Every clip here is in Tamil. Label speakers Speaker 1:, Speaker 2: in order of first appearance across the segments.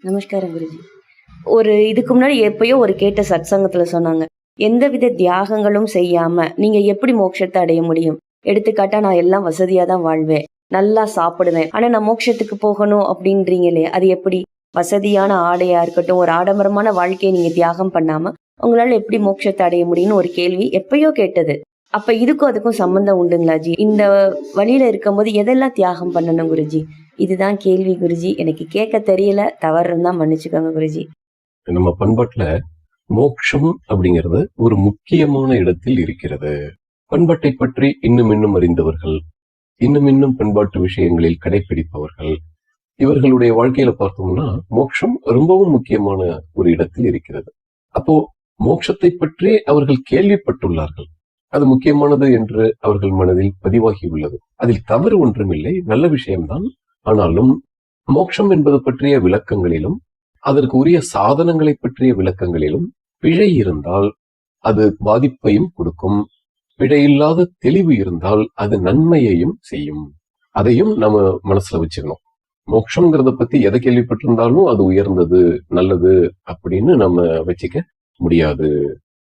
Speaker 1: நமஸ்காரம் குருஜி. இதுக்கு முன்னாடி எப்பயோ கேட்ட சத்சங்கத்துல சொன்னாங்க, எந்தவித தியாகங்களும் செய்யாம நீங்க எப்படி மோட்சத்தை அடைய முடியும்? எடுத்துக்காட்டா, நான் எல்லாம் வசதியா தான் வாழ்வேன், நல்லா சாப்பிடுவேன், ஆனா நான் மோட்சத்துக்கு போகணும் அப்படின்றீங்களே, அது எப்படி? வசதியான ஆடையா இருக்கட்டும், ஒரு ஆடம்பரமான வாழ்க்கையை நீங்க தியாகம் பண்ணாம உங்களால எப்படி மோட்சத்தை அடைய முடியும்னு ஒரு கேள்வி எப்பயோ கேட்டது. அப்ப இதுக்கும் அதுக்கும் சம்பந்தம் உண்டுங்களா ஜி? இந்த வழியில இருக்கும்போது எதெல்லாம் தியாகம் பண்ணணும் குருஜி? இதுதான் கேள்வி குருஜி. எனக்கு கேட்க தெரியல, தவறு இருந்தா மன்னிச்சுக்கோங்க குருஜி.
Speaker 2: நம்ம பண்பாட்டுல மோட்சம் அப்படிங்கிறது ஒரு முக்கியமான இடத்தில் இருக்கிறது. பண்பாட்டை பற்றி இன்னும் அறிந்தவர்கள், இன்னும் பண்பாட்டு விஷயங்களில் கடைபிடிப்பவர்கள், இவர்களுடைய வாழ்க்கையில பார்த்தோம்னா மோட்சம் ரொம்பவும் முக்கியமான ஒரு இடத்தில் இருக்கிறது. அப்போ மோட்சத்தை பற்றி அவர்கள் கேள்விப்பட்டுள்ளார்கள், அது முக்கியமானது என்று அவர்கள் மனதில் பதிவாகி உள்ளது. அதில் தவறு ஒன்றுமில்லை, நல்ல விஷயம்தான். ஆனாலும் மோட்சம் என்பது பற்றிய விளக்கங்களிலும் அதற்கு உரிய சாதனங்களை பற்றிய விளக்கங்களிலும் பிழை இருந்தால் அது பாதிப்பையும் கொடுக்கும். பிழையில்லாத தெளிவு இருந்தால் அது நன்மையையும் செய்யும். அதையும் நம்ம மனசுல வச்சுக்கணும். மோட்சம்ங்கிறத பத்தி எதை கேள்விப்பட்டிருந்தாலும் அது உயர்ந்தது, நல்லது அப்படின்னு நம்ம வச்சுக்க முடியாது.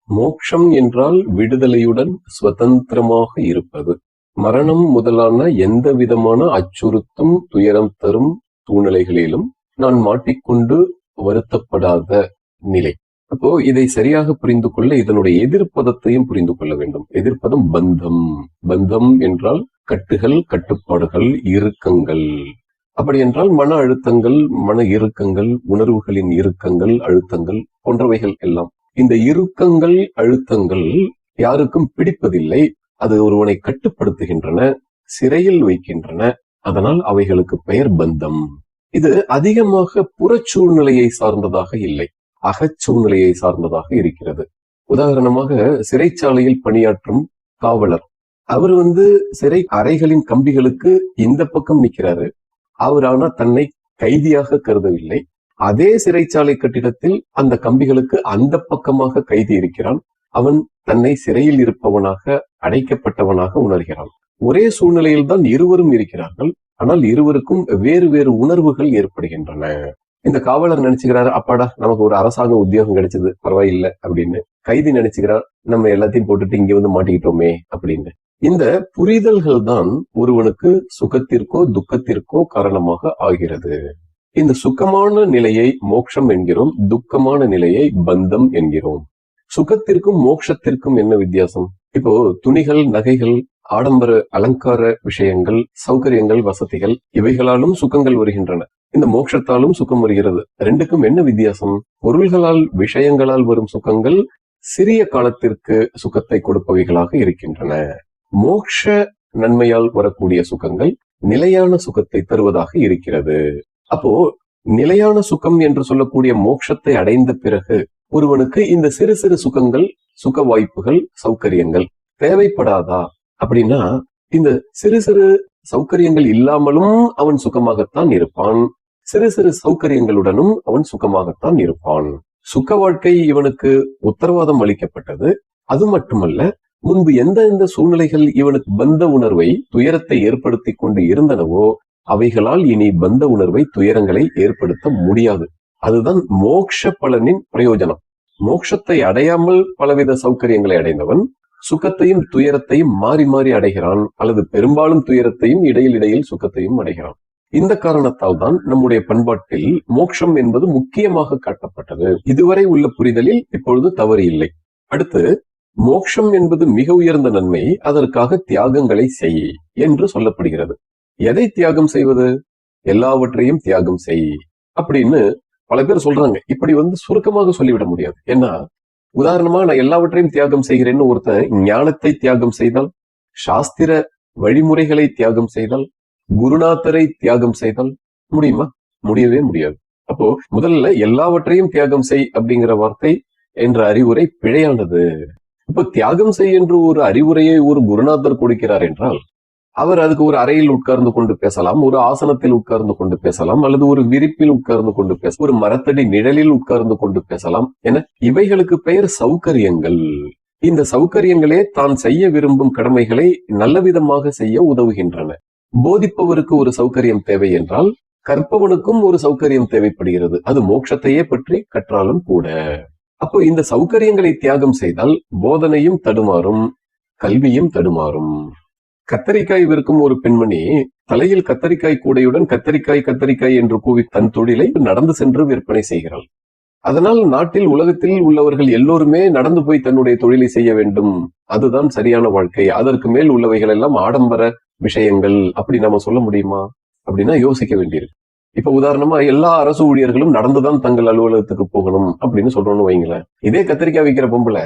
Speaker 2: மோட்சம் என்றால் விடுதலையுடன் சுதந்திரமாக இருப்பது. மரணம் முதலான எந்த விதமான அச்சுறுத்தும் துயரம் தரும் சூழ்நிலைகளிலும் நான் மாட்டிக்கொண்டு வருத்தப்படாத நிலை. அப்போ இதை சரியாக புரிந்து கொள்ள இதனுடைய எதிர்ப்பதத்தையும் புரிந்து கொள்ள வேண்டும். எதிர்ப்பதம் பந்தம். பந்தம் என்றால் கட்டுகள், கட்டுப்பாடுகள், இறுக்கங்கள். அப்படி என்றால் மன அழுத்தங்கள், மன இறுக்கங்கள், உணர்வுகளின் இறுக்கங்கள், அழுத்தங்கள் போன்றவைகள் எல்லாம். இந்த இறுக்கங்கள், அழுத்தங்கள் யாருக்கும் பிடிப்பதில்லை. அது ஒருவனை கட்டுப்படுத்துகின்றன, சிறையில் வைக்கின்றன. அதனால் அவைகளுக்கு பெயர் பந்தம். இது அதிகமாக புறச்சூழ்நிலையை சார்ந்ததாக இல்லை, அகச்சூழ்நிலையை சார்ந்ததாக இருக்கிறது. உதாரணமாக, சிறைச்சாலையில் பணியாற்றும் காவலர், அவர் சிறை அறைகளின் கம்பிகளுக்கு இந்த பக்கம் நிற்கிறாரு. அவர் ஆனா தன்னை கைதியாக கருதவில்லை. அதே சிறைச்சாலை கட்டிடத்தில் அந்த கம்பிகளுக்கு அந்த பக்கமாக கைதி இருக்கிறான். அவன் தன்னை சிறையில் இருப்பவனாக, அடைக்கப்பட்டவனாக உணர்கிறான். ஒரே சூழ்நிலையில் தான் இருவரும் இருக்கிறார்கள். ஆனால் இருவருக்கும் வேறு வேறு உணர்வுகள் ஏற்படுகின்றன. இந்த காவலர் நினைச்சுக்கிறாரு, அப்பாடா நமக்கு ஒரு அரசாங்க உத்தியோகம் கிடைச்சது, பரவாயில்லை அப்படின்னு. கைதி நினைச்சுக்கிறார், நம்ம எல்லாத்தையும் போட்டுட்டு இங்க மாட்டிக்கிட்டோமே அப்படின்னு. இந்த புரிதல்கள் தான் ஒருவனுக்கு சுகத்திற்கோ துக்கத்திற்கோ காரணமாக ஆகிறது. இந்த சுகமான நிலையை மோட்சம் என்கிறோம், துக்கமான நிலையை பந்தம் என்கிறோம். சுகத்திற்கும் மோட்சத்திற்கும் என்ன வித்தியாசம்? இப்போ துணிகள், நகைகள், ஆடம்பர அலங்கார விஷயங்கள், சௌகரியங்கள், வசதிகள், இவைகளாலும் சுகங்கள் வருகின்றன. இந்த மோட்சத்தாலும் சுகம் வருகிறது. ரெண்டுக்கும் என்ன வித்தியாசம்? பொருள்களால், விஷயங்களால் வரும் சுகங்கள் சிறிய காலத்திற்கு சுகத்தை கொடுப்பவைகளாக இருக்கின்றன. மோட்ச நன்மையால் வரக்கூடிய சுகங்கள் நிலையான சுகத்தை தருவதாக இருக்கிறது. அப்போ நிலையான சுகம் என்று சொல்லக்கூடிய மோட்சத்தை அடைந்த பிறகு ஒருவனுக்கு இந்த சிறு சிறு சுகங்கள், சுக வாய்ப்புகள், சௌகரியங்கள் தேவைப்படாதா? அப்படின்னா இந்த சிறு சிறு சௌகரியங்கள் இல்லாமலும் அவன் சுகமாகத்தான் இருப்பான், சிறு சிறு சௌகரியங்களுடனும் அவன் சுகமாகத்தான் இருப்பான். சுக வாழ்க்கை இவனுக்கு உத்தரவாதம் அளிக்கப்பட்டது. அது மட்டுமல்ல, முன்பு எந்த சூழ்நிலைகள் இவனுக்கு பந்த உணர்வை, துயரத்தை ஏற்படுத்தி கொண்டு இருந்தனவோ அவைகளால் இனி பந்த உணர்வை, துயரங்களை ஏற்படுத்த முடியாது. அதுதான் மோட்ச பலனின் பிரயோஜனம். மோட்சத்தை அடையாமல் பலவித சௌகரியங்களை அடைந்தவன் சுகத்தையும் துயரத்தையும் மாறி மாறி அடைகிறான், அல்லது பெரும்பாலும் துயரத்தையும் இடையில் சுகத்தையும் அடைகிறான். இந்த காரணத்தால் தான் நம்முடைய பண்பாட்டில் மோட்சம் என்பது முக்கியமாக காட்டப்பட்டது. இதுவரை உள்ள புரிதலில் இப்பொழுது தவறு இல்லை. அடுத்து, மோட்சம் என்பது மிக உயர்ந்த நன்மை, அதற்காக தியாகங்களை செய் என்று சொல்லப்படுகிறது. எதை தியாகம் செய்வது? எல்லாவற்றையும் தியாகம் செய் அப்படின்னு பல பேர் சொல்றாங்க. இப்படி சுருக்கமாக சொல்லிவிட முடியாது. ஏன்னா, உதாரணமா நான் எல்லாவற்றையும் தியாகம் செய்கிறேன்னு ஒருத்தன் ஞானத்தை தியாகம் செய்தால், சாஸ்திர வழிமுறைகளை தியாகம் செய்தால், குருநாதரை தியாகம் செய்தால் முடியுமா? முடியவே முடியாது. அப்போ முதல்ல எல்லாவற்றையும் தியாகம் செய் அப்படிங்கிற வார்த்தை என்ற அறிவுரை பிழையானது. இப்போ தியாகம் செய் என்று ஒரு அறிவுரையை ஒரு குருநாதர் கொடுக்கிறார் என்றால், அவர் அதுக்கு ஒரு அறையில் உட்கார்ந்து கொண்டு பேசலாம், ஒரு ஆசனத்தில் உட்கார்ந்து கொண்டு பேசலாம், அல்லது ஒரு விரிப்பில் உட்கார்ந்து கொண்டு பேசலாம், ஒரு மரத்தடி நிழலில் உட்கார்ந்து கொண்டு பேசலாம் என இவைகளுக்கு பெயர் சௌகரியங்கள். இந்த சௌகரியங்களே தான் செய்ய விரும்பும் கடமைகளை நல்ல விதமாக செய்ய உதவுகின்றன. போதிப்பவருக்கு ஒரு சௌகரியம் தேவை என்றால் கற்பவனுக்கும் ஒரு சௌகரியம் தேவைப்படுகிறது. அது மோட்சத்தையே பற்றி கற்றாலும் கூட. அப்போ இந்த சௌகரியங்களை தியாகம் செய்தால் போதனையும் தடுமாறும், கல்வியும் தடுமாறும். கத்தரிக்காய் விற்கும் ஒரு பெண்மணி தலையில் கத்தரிக்காய் கூடையுடன் கத்தரிக்காய் கத்தரிக்காய் என்று கூவி தன் தொழிலை நடந்து சென்று விற்பனை செய்கிறாள். அதனால் நாட்டில் உலகத்தில் உள்ளவர்கள் எல்லோருமே நடந்து போய் தன்னுடைய தொழிலை செய்ய வேண்டும், அதுதான் சரியான வாழ்க்கை, அதற்கு மேல் உள்ளவைகள் எல்லாம் ஆடம்பர விஷயங்கள் அப்படி நம்ம சொல்ல முடியுமா அப்படின்னா யோசிக்க வேண்டியிருக்கு. இப்ப உதாரணமா எல்லா அரசு ஊழியர்களும் நடந்துதான் தங்கள் அலுவலகத்துக்கு போகணும் அப்படின்னு சொல்றோம்னு வைங்களேன். இதே கத்திரிக்காய் விற்கிற பொம்பளை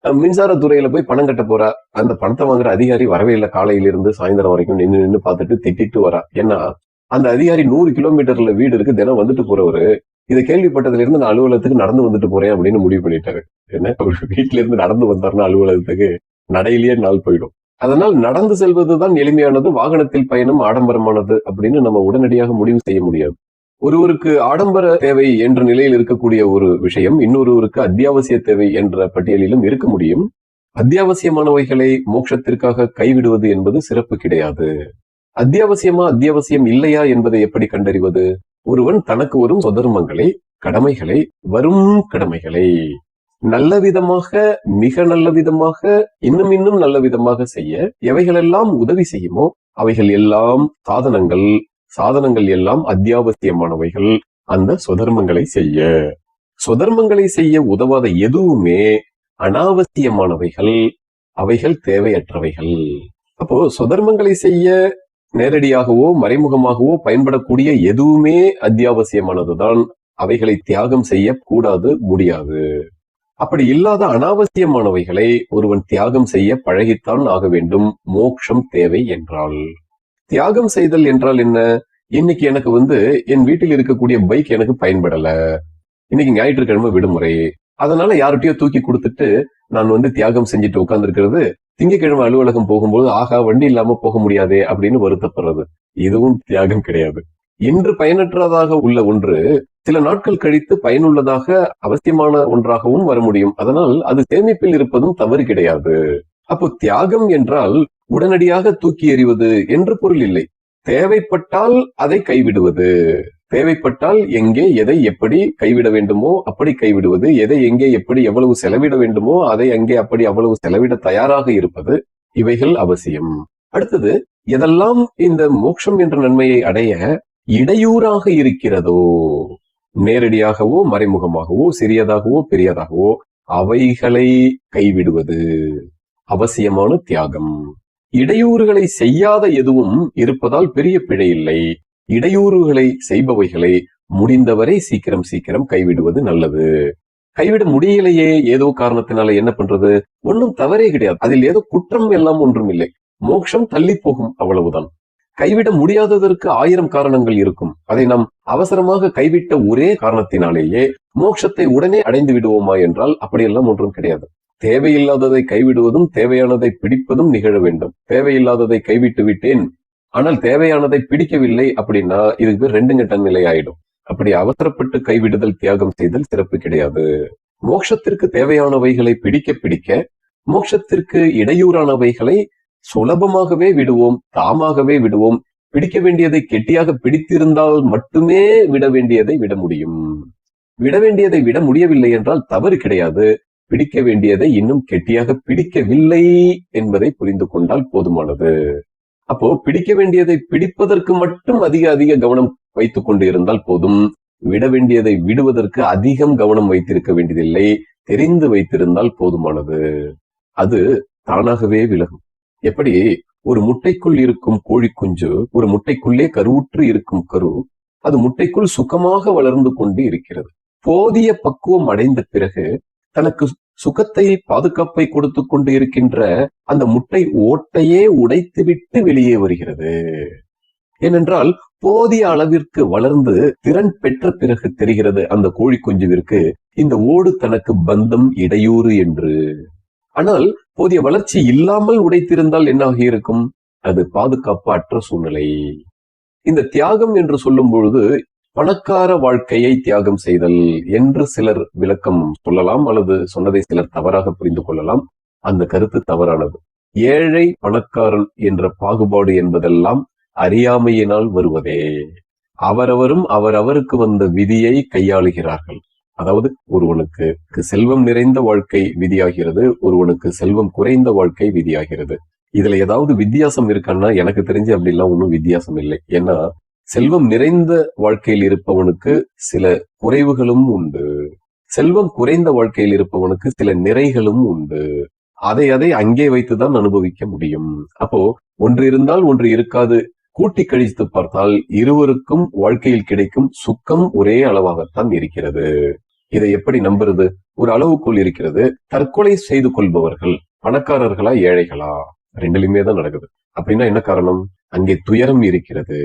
Speaker 2: மின்சாரத்துறையில போய் பணம் கட்ட போறா, அந்த பணத்தை வாங்குற அதிகாரி வரவே இல்லை, காலையிலிருந்து சாயந்தரம் வரைக்கும் நின்று பார்த்துட்டு திட்டிட்டு வரா. ஏன்னா அந்த அதிகாரி 100 கிலோமீட்டர்ல வீடு இருக்கு, தினம் வந்துட்டு போறவரு. இதை கேள்விப்பட்டதுல இருந்து நான் அலுவலகத்துக்கு நடந்து வந்துட்டு போறேன் அப்படின்னு முடிவு பண்ணிட்டாரு. என்ன, வீட்டுல இருந்து நடந்து வந்தாருன்னா அலுவலகத்துக்கு நடையிலேயே நாள் போயிடும். அதனால் நடந்து செல்வதுதான் எளிமையானது, வாகனத்தில் பயணம் ஆடம்பரமானது அப்படின்னு நம்ம உடனடியாக முடிவு செய்ய முடியாது. ஒருவருக்கு ஆடம்பர தேவை என்ற நிலையில் இருக்கக்கூடிய ஒரு விஷயம் இன்னொருவருக்கு அத்தியாவசிய தேவை என்ற பட்டியலிலும் இருக்க முடியும். அத்தியாவசியமானவைகளை மோட்சத்திற்காக கைவிடுவது என்பது சிறப்பு கிடையாது. அத்தியாவசியம் இல்லையா என்பதை எப்படி கண்டறிவது? ஒருவன் தனக்கு வரும் சொதர்மங்களை, கடமைகளை, வரும் கடமைகளை நல்ல விதமாக, மிக நல்ல விதமாக, இன்னும் நல்ல விதமாக செய்ய எவைகளெல்லாம் உதவி செய்யுமோ அவைகள் எல்லாம் சாதனங்கள் எல்லாம் அத்தியாவசியமானவைகள். அந்த சொதர்மங்களை செய்ய உதவாத எதுவுமே அனாவசியமானவைகள், அவைகள் தேவையற்றவைகள். அப்போ சொதர்மங்களை செய்ய நேரடியாகவோ மறைமுகமாகவோ பயன்படக்கூடிய எதுவுமே அத்தியாவசியமானதுதான். அவைகளை தியாகம் செய்ய கூடாது, முடியாது. அப்படி இல்லாத அனாவசியமானவைகளை ஒருவன் தியாகம் செய்ய பழகித்தான் ஆக வேண்டும், மோட்சம் தேவை என்றால். தியாகம் செய்தல் என்றால் என்ன? இன்னைக்கு எனக்கு என் வீட்டில் இருக்கக்கூடிய பைக் எனக்கு பயன்படல, இன்னைக்கு ஞாயிற்றுக்கிழமை விடுமுறை, அதனால யார்கிட்டயோ தூக்கி கொடுத்துட்டு நான் தியாகம் செஞ்சுட்டு உட்கார்ந்துருக்கிறது, திங்கட்கிழமை அலுவலகம் போகும்போது ஆகா வண்டி இல்லாம போக முடியாதே அப்படின்னு வருத்தப்படுறது, இதுவும் தியாகம் கிடையாது. இன்று பயனற்றதாக உள்ள ஒன்று சில நாட்கள் கழித்து பயனுள்ளதாக, அவசியமான ஒன்றாகவும் வர முடியும். அதனால் அது சேமிப்பில் இருப்பதும் தவறு கிடையாது. அப்போ தியாகம் என்றால் உடனடியாக தூக்கி எறிவது என்று பொருள் இல்லை. தேவைப்பட்டால் அதை கைவிடுவது, தேவைப்பட்டால் எங்கே எதை எப்படி கைவிட வேண்டுமோ அப்படி கைவிடுவது, எதை எங்கே எப்படி எவ்வளவு செலவிட வேண்டுமோ அதை அங்கே அப்படி அவ்வளவு செலவிட தயாராக இருப்பது, இவைகள் அவசியம். அடுத்தது, எதெல்லாம் இந்த மோட்சம் என்ற நன்மையை அடைய இடையூறாக இருக்கிறதோ, நேரடியாகவோ மறைமுகமாகவோ சிறியதாகவோ பெரியதாகவோ அவைகளை கைவிடுவது அவசியமான தியாகம். இடையூறுகளை செய்யாத எதுவும் இருப்பதால் பெரிய பிழை இல்லை. இடையூறுகளை செய்பவைகளை முடிந்தவரை சீக்கிரம் கைவிடுவது நல்லது. கைவிட முடியலையே ஏதோ காரணத்தினால என்ன பண்றது? ஒன்றும் தவறே கிடையாது, அதில் ஏதோ குற்றம் எல்லாம் ஒன்றும் இல்லை. மோட்சம் தள்ளி போகும், அவ்வளவுதான். கைவிட முடியாததற்கு 1000 காரணங்கள் இருக்கும். அதை நாம் அவசரமாக கைவிட்ட ஒரே காரணத்தினாலேயே மோட்சத்தை உடனே அடைந்து விடுவோமா என்றால் அப்படியெல்லாம் ஒன்றும் கிடையாது. தேவையில்லாததை கைவிடுவதும் தேவையானதை பிடிப்பதும் நிகழ வேண்டும். தேவையில்லாததை கைவிட்டு விட்டேன், ஆனால் தேவையானதை பிடிக்கவில்லை அப்படின்னா இதுக்கு 2 கட்ட நிலை ஆயிடும். அப்படி அவசரப்பட்டு கைவிடுதல், தியாகம் செய்தல் சிறப்பு கிடையாது. மோட்சத்திற்கு தேவையானவைகளை பிடிக்க மோட்சத்திற்கு இடையூறானவைகளை சுலபமாகவே விடுவோம், தாமாகவே விடுவோம். பிடிக்க வேண்டியதை கெட்டியாக பிடித்திருந்தால் மட்டுமே விட வேண்டியதை விட முடியும். விட வேண்டியதை விட முடியவில்லை என்றால் தவறு கிடையாது. பிடிக்க வேண்டியதை இன்னும் கெட்டியாக பிடிக்கவில்லை என்பதை புரிந்து கொண்டால் போதுமானது. அப்போ பிடிக்க வேண்டியதை பிடிப்பதற்கு மட்டும் அதிக கவனம் வைத்துக் கொண்டு இருந்தால் போதும். விட வேண்டியதை விடுவதற்கு அதிகம் கவனம் வைத்திருக்க வேண்டியதில்லை, தெரிந்து வைத்திருந்தால் போதுமானது. அது தானாகவே விலகும். எப்படி ஒரு முட்டைக்குள் இருக்கும் கோழி குஞ்சு, ஒரு முட்டைக்குள்ளே கருவுற்று இருக்கும் கரு, அது முட்டைக்குள் சுகமாக வளர்ந்து கொண்டு இருக்கிறது. போதிய பக்குவம் அடைந்த பிறகு தனக்கு சுகத்தை, பாதுகாப்பை கொடுத்து கொண்டு இருக்கின்ற அந்த முட்டை ஓட்டையே உடைத்துவிட்டு வெளியே வருகிறது. ஏனென்றால் போதிய அளவிற்கு வளர்ந்து திறன் பெற்ற பிறகு தெரிகிறது அந்த கோழி குஞ்சுவிற்கு இந்த ஓடு தனக்கு பந்தம், இடையூறு என்று. ஆனால் போதிய வளர்ச்சி இல்லாமல் உடைத்திருந்தால் என்ன ஆகியிருக்கும்? அது பாதுகாப்பு அற்ற சூழ்நிலை. இந்த தியாகம் என்று சொல்லும் பொழுது பணக்கார வாழ்க்கையை தியாகம் செய்தல் என்று சிலர் விளக்கம் சொல்லலாம், அல்லது சொன்னதை சிலர் தவறாக புரிந்து கொள்ளலாம். அந்த கருத்து தவறானது. ஏழை பணக்காரன் என்ற பாகுபாடு என்பதெல்லாம் அறியாமையினால் வருவதே. அவரவரும் அவரவருக்கு வந்த விதியை கையாளுகிறார்கள். அதாவது ஒருவனுக்கு செல்வம் நிறைந்த வாழ்க்கை விதியாகிறது, ஒருவனுக்கு செல்வம் குறைந்த வாழ்க்கை விதியாகிறது. இதுல ஏதாவது வித்தியாசம் இருக்கான்னா எனக்கு தெரிஞ்சு அப்படிலாம் ஒன்றும் வித்தியாசம் இல்லை. ஏன்னா செல்வம் நிறைந்த வாழ்க்கையில் இருப்பவனுக்கு சில குறைவுகளும் உண்டு, செல்வம் குறைந்த வாழ்க்கையில் இருப்பவனுக்கு சில நிறைகளும் உண்டு. அதை அங்கே வைத்துதான் அனுபவிக்க முடியும். அப்போ ஒன்று இருந்தால் ஒன்று இருக்காது. கூட்டி கழித்து பார்த்தால் இருவருக்கும் வாழ்க்கையில் கிடைக்கும் சுக்கம் ஒரே அளவாகத்தான் இருக்கிறது. இதை எப்படி நம்புறது? ஒரு அளவுக்குள் இருக்கிறது. தற்கொலை செய்து கொள்பவர்கள் பணக்காரர்களா ஏழைகளா? ரெண்டுலயுமே தான் நடக்குது. அப்படின்னா என்ன காரணம்? அங்கே துயரம் இருக்கிறது.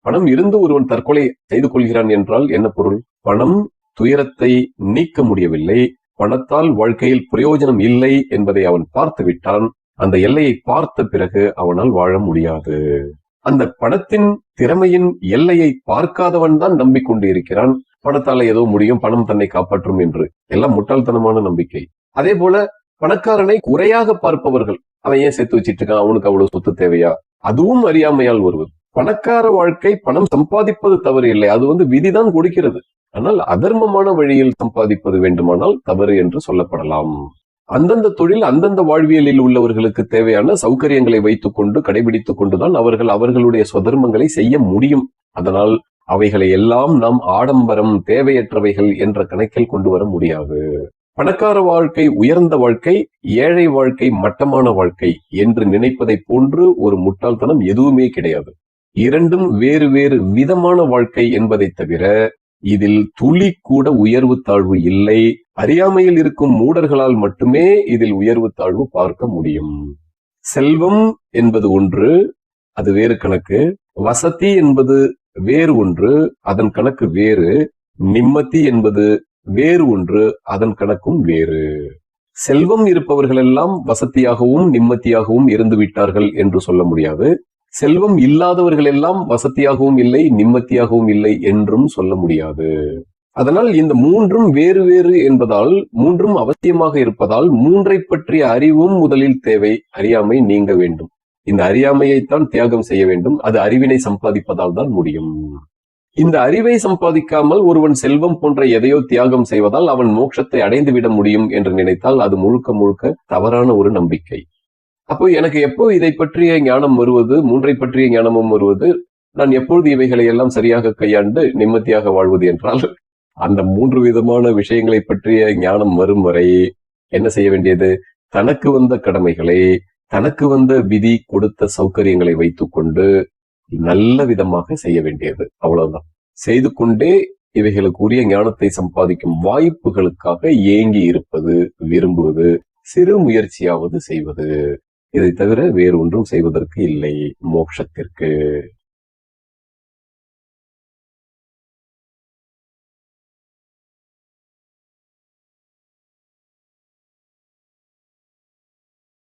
Speaker 2: பணம் இருந்து ஒருவன் தற்கொலை செய்து கொள்கிறான் என்றால் என்ன பொருள்? பணம் துயரத்தை நீக்க முடியவில்லை, பணத்தால் வாழ்க்கையில் பிரயோஜனம் இல்லை என்பதை அவன் பார்த்து விட்டான். அந்த எல்லையை பார்த்த பிறகு அவனால் வாழ முடியாது. அந்த பணத்தின் திறமையின் எல்லையை பார்க்காதவன் தான் நம்பிக்கொண்டு இருக்கிறான், பணத்தால ஏதோ முடியும், பணம் தன்னை காப்பாற்றும் என்று. எல்லாம் முட்டாள்தனமான நம்பிக்கை. அதே போல பணக்காரனை குறையாக பார்ப்பவர்கள், அவன் ஏன் சேர்த்து வச்சிட்டு இருக்கான், அவனுக்கு அவ்வளவு சொத்து தேவையா? அதுவும் அறியாமையால் வருவது. பணக்கார வாழ்க்கை பணம் சம்பாதிப்பது தவறு இல்லை, அது விதிதான் கொடுக்கிறது. ஆனால் அதர்மமான வழியில் சம்பாதிப்பது வேண்டுமானால் தவறு என்று சொல்லப்படலாம். அந்தந்த தொழில் அந்தந்த வாழ்வியலில் உள்ளவர்களுக்கு தேவையான சௌகரியங்களை வைத்துக் கொண்டு கடைபிடித்துக் கொண்டுதான் அவர்கள் அவர்களுடைய சுதர்மங்களை செய்ய முடியும். அதனால் அவைகளை எல்லாம் நாம் ஆடம்பரம், தேவையற்றவைகள் என்ற கணக்கில் கொண்டு வர முடியாது. பணக்கார வாழ்க்கை உயர்ந்த வாழ்க்கை, ஏழை வாழ்க்கை மட்டமான வாழ்க்கை என்று நினைப்பதை போன்று ஒரு முட்டாள்தனம் எதுவுமே கிடையாது. இரண்டும் வேறு வேறு விதமான வாழ்க்கை என்பதை தவிர இதில் துளி கூட உயர்வு தாழ்வு இல்லை. அறியாமையில் இருக்கும் மூடர்களால் மட்டுமே இதில் உயர்வு தாழ்வு பார்க்க முடியும். செல்வம் என்பது ஒன்று, அது வேறு கணக்கு. வசதி என்பது வேறு ஒன்று, அதன் கணக்கு வேறு. நிம்மதி என்பது வேறு ஒன்று, அதன் கணக்கும் வேறு. செல்வம் இருப்பவர்கள் எல்லாம் வசதியாகவும் நிம்மதியாகவும் இருந்து விட்டார்கள் என்று சொல்ல முடியாது. செல்வம் இல்லாதவர்கள் எல்லாம் வசதியாகவும் இல்லை, நிம்மதியாகவும் இல்லை என்றும் சொல்ல முடியாது. அதனால் இந்த மூன்றும் வேறு வேறு என்பதால், மூன்றும் அவசியமாக இருப்பதால் மூன்றை பற்றிய அறிவும் முதலில் தேவை. அறியாமை நீங்க வேண்டும். இந்த அறியாமையைத்தான் தியாகம் செய்ய வேண்டும். அது அறிவினை சம்பாதிப்பதால் தான் முடியும். இந்த அறிவை சம்பாதிக்காமல் ஒருவன் செல்வம் போன்ற எதையோ தியாகம் செய்வதால் அவன் மோட்சத்தை அடைந்து விட முடியும் என்று நினைத்தால் அது முழுக்க முழுக்க தவறான ஒரு நம்பிக்கை. அப்போ எனக்கு எப்போ இதை பற்றிய ஞானம் வருவது, மூன்றை பற்றிய ஞானமும் வருவது, நான் எப்பொழுது இவைகளை எல்லாம் சரியாக கையாண்டு நிம்மதியாக வாழ்வது என்றால், அந்த மூன்று விதமான விஷயங்களை பற்றிய ஞானம் வரும் வரை என்ன செய்ய வேண்டியது? தனக்கு வந்த கடமைகளை, தனக்கு வந்த விதி கொடுத்த சௌகரியங்களை வைத்துக் கொண்டு நல்ல விதமாக செய்ய வேண்டியது. அவ்வளவுதான். செய்து கொண்டே இவைகளுக்குரிய ஞானத்தை சம்பாதிக்கும் வாய்ப்புகளுக்காக ஏங்கி இருப்பது, விரும்புவது, சிறு முயற்சியாவது செய்வது. இதை தவிர வேறு ஒன்றும் செய்வதற்கு இல்லை மோட்சத்திற்கு.